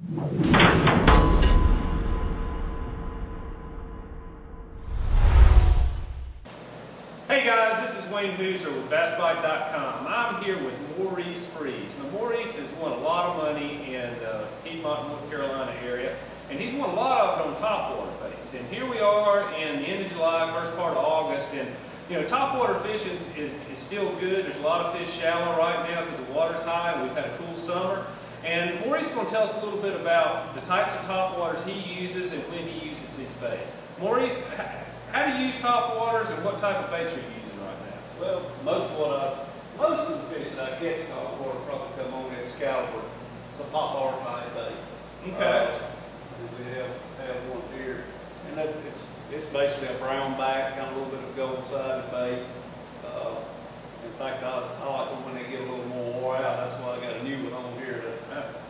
Hey guys, this is Hauser with bassbite.com. I'm here with Maurice. Now Maurice has won a lot of money in the Piedmont, North Carolina area, and he's won a lot of it on topwater baits. And here we are in the end of July, first part of August, and you know, topwater fishing is still good. There's a lot of fish shallow right now because the water's high and we've had a cool summer. And Maurice is going to tell us a little bit about the types of topwaters he uses and when he uses these baits. Maurice, how do you use topwaters and what type of baits are you using right now? Well, most of the fish that I catch topwater probably come on its caliber. It's a topwater type bait. Okay. We have one here, and it's basically a brown back, kind of a little bit of gold sided bait. In fact, I like them when they get a little more wore out. That's why I got a new one on here.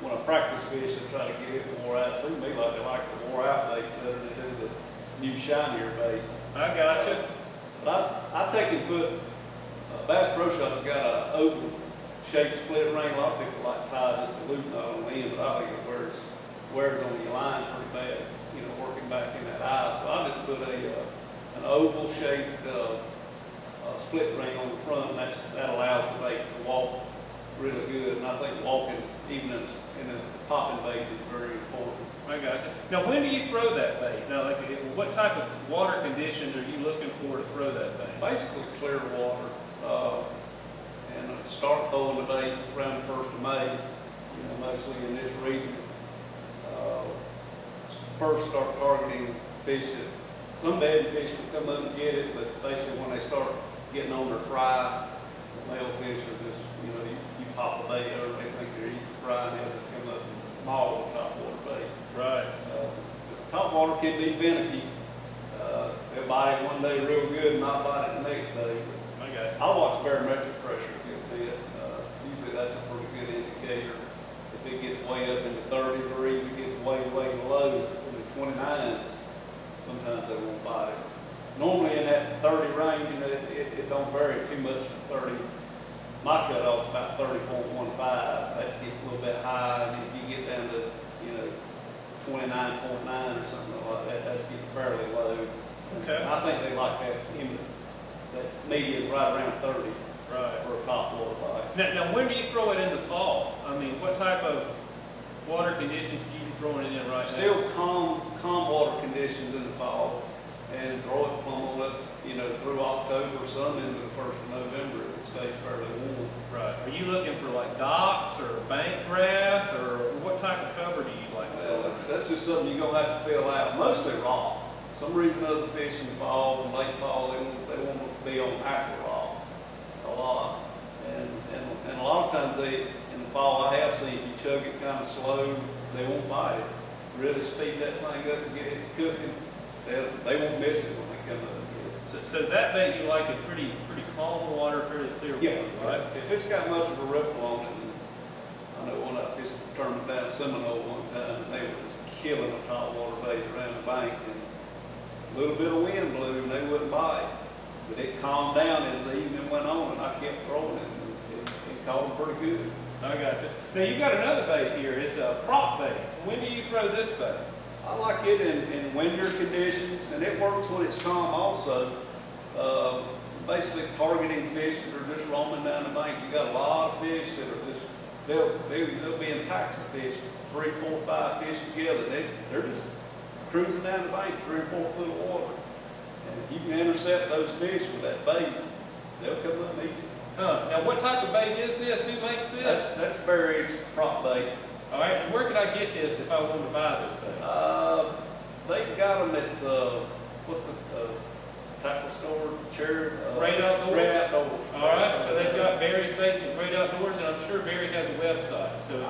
When I practice fish, I try to get it wore out. It seems to me like they like the wore out bait better than they do the new shinier bait. I gotcha. But I take and put, Bass Pro Shop's got an oval shaped split ring. A lot of people like tie just a loop knot on the end, but I think it wears on your line pretty bad, you know, working back in that eye. So I just put an oval shaped split ring on the front, and that allows the bait to walk really good. And I think walking even in a popping bait is very important. I gotcha. Now, when do you throw that bait? Now, like, what type of water conditions are you looking for to throw that bait? Basically clear water, and start throwing the bait around the 1st of May. You know, mostly in this region. First, start targeting fish that some baby fish will come up and get it, but basically when they start getting on their fry, the male fish are just, you know, you pop the bait over, they think they're eating fry, and they'll just come up and maul the topwater bait. Right. Topwater can be finicky. They'll bite it one day real good and not bite it the next day. I got you. I watch barometric pressure a good bit. Usually that's a pretty good indicator. If it gets way up in the 30s or even it gets way low in the 29s, sometimes they won't bite it. Normally in that 30 range, and it don't vary too much from 30. My cutoff's about 30.15. That gets a little bit high, and if you get down to, you know, 29.9 or something like that, that's getting fairly low. Okay. I think they like that median right around 30 right. for a topwater bite. Now, when do you throw it in the fall? I mean, what type of water conditions do you be throwing it in right now? Still calm water conditions in the fall, and throw it plumb on up, you know, through October, some into the 1st of November if it stays fairly warm. Right. Are you looking for like docks or bank grass, or what type of cover do you like? Well, that's just something you're going to have to fill out. Mostly rock. Some reason other fish in the fall and late fall, they want to be on actual rock a lot. And a lot of times in the fall, I have seen if you chug it kind of slow, they won't bite it. Really speed that thing up and get it cooking, they won't miss it when they come up and get it. So that bait you like it pretty calm water, fairly clear water, right? If it's got much of a ripple on it, and I know one of the fish turned down Seminole one time, and they were just killing a topwater bait around the bank, and a little bit of wind blew and they wouldn't bite. But it calmed down as the evening went on, and I kept throwing it, and it caught them pretty good. I got you. Now you got another bait here. It's a prop bait. When do you throw this bait? I like it in winter conditions, and it works when it's calm also. Basically targeting fish that are just roaming down the bank. You got a lot of fish that are just, they'll be in packs of fish, 3, 4, 5 fish together. They're just cruising down the bank, 3 or 4 foot of water. And if you can intercept those fish with that bait, they'll come up and eat it. Now what type of bait is this? Who makes this? That's Barry's prop bait. All right, and where could I get this if I wanted to buy this bait? They got them at what's the tackle store? Great Outdoors? Great Outdoors. All right, so they've got Barry's baits at Great Outdoors, and I'm sure Barry has a website. So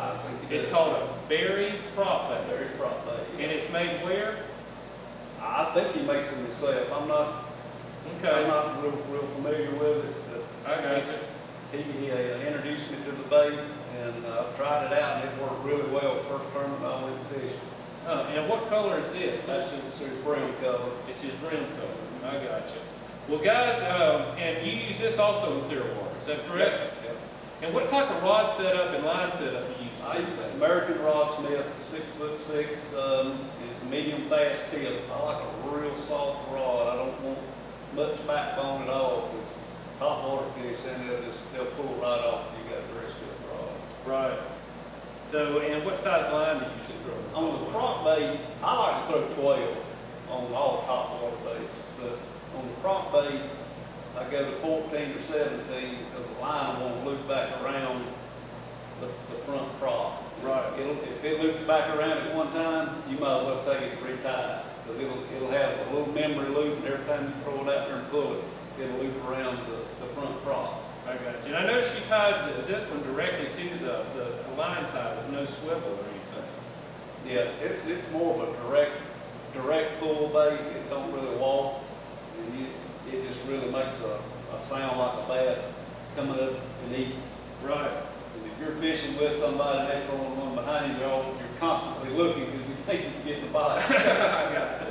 it's called a Barry's prop bait. Barry's prop bait. Yeah. And it's made where? I think he makes them himself. I'm not real familiar with it. I got you. He introduced me to the bait, and I've tried it out, and it worked really well. First tournament I went fishing. And what color is this? That's his brown color. It's his brown color. I got you. Well, guys, and you use this also in clear water. Is that correct? Yep. And what type of rod setup and line setup do you use I use American Rod Smith, 6'6", it's a medium fast tip. I like a real soft rod. I don't want much backbone at all, because topwater fish, and they'll pull right off if you got a very stiff rod. Right. So, and what size line do you usually throw? On the prop bait, I like to throw 12 on all topwater baits, but on the prop bait, I go to 14 or 17 because the line won't loop back around the front prop. Right. If it loops back around at one time, you might as well take it and retie it, because it'll have a little memory loop, and every time you throw it out there and pull it, it'll loop around the front prop. I got you. And I noticed you tied this one directly to the line tie with no swivel or anything. Yeah, it's more of a direct pull bait. It don't really walk, and it just really makes a sound like a bass coming up and eating. Right. And if you're fishing with somebody and they're throwing one behind you, you're constantly looking because you think he's getting a bite. I got you.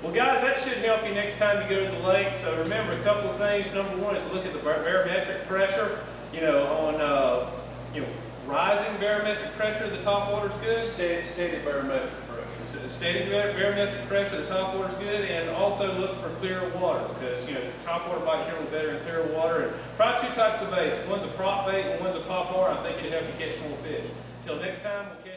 Well, guys, that should help you next time you go to the lake. So remember a couple of things. Number one is look at the barometric pressure. On rising barometric pressure, the topwater's good. Steady barometric pressure. Steady barometric pressure, the topwater's good, and also look for clear water, because topwater bites generally better in clear water. And try two types of baits. One's a prop bait and one's a pop water. I think it'll help you catch more fish. Till next time, we'll catch you.